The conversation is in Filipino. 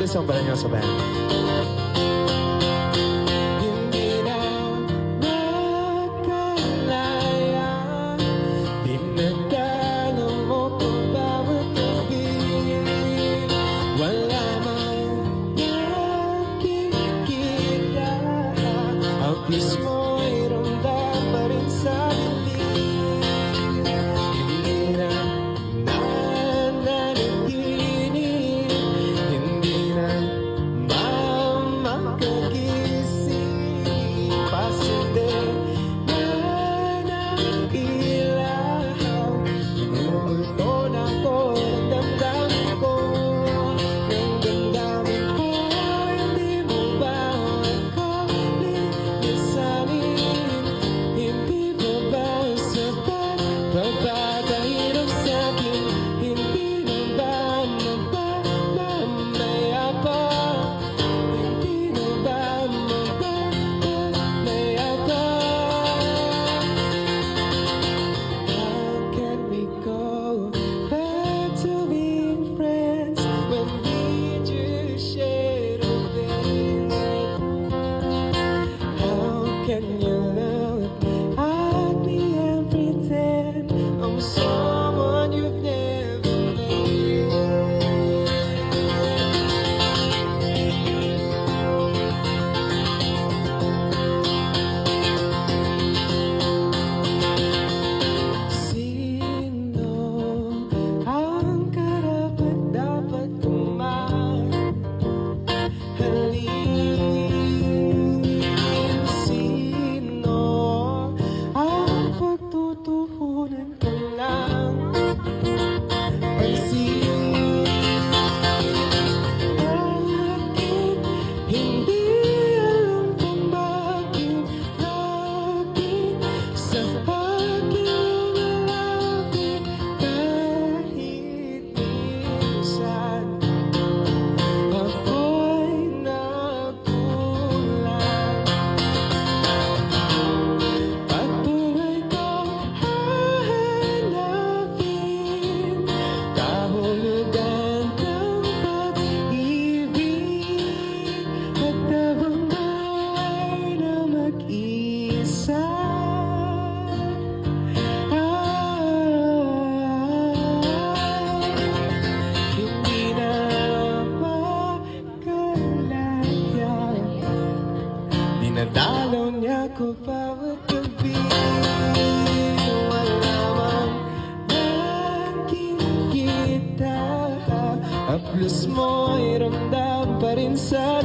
this song pala niyo sa band. Hindi na makalaya, dinadala mo ko bawat gabi. Wala man nakikita, ang kiss mo'y ramdam pa rin sa dibdib. Hindi na nananaginip, hindi na makagising. Pasende na ng ilaw, inumulto na ko ng damdamin ko. Ng damdamin ko, hindi mo ba ako lilisanin? Hindi mo ba sapat pagpapahirap sa'kin? Hindi mo ba mamamaya pa? Hindi mo ba mamamaya pa? How can we go back to being friends when we just shared a bed? How can you look at me and pretend I'm someone you've never met? Sino ang karapat-dapat kumahalin? Sino ang pagtutuunan ko lang? Pansin, bakit hindi alam kung bakit lagi sa akin lumalapit kahit minsan ako'y nakulang. Patuloy kong hahanapin kahulugan ng pag-ibig at habang buhay na mag-isa. Hindi na makalaya, dinadalaw niya ko bawat gabi. Wala mang nakikita, haplos mo'y ramdam pa rin sa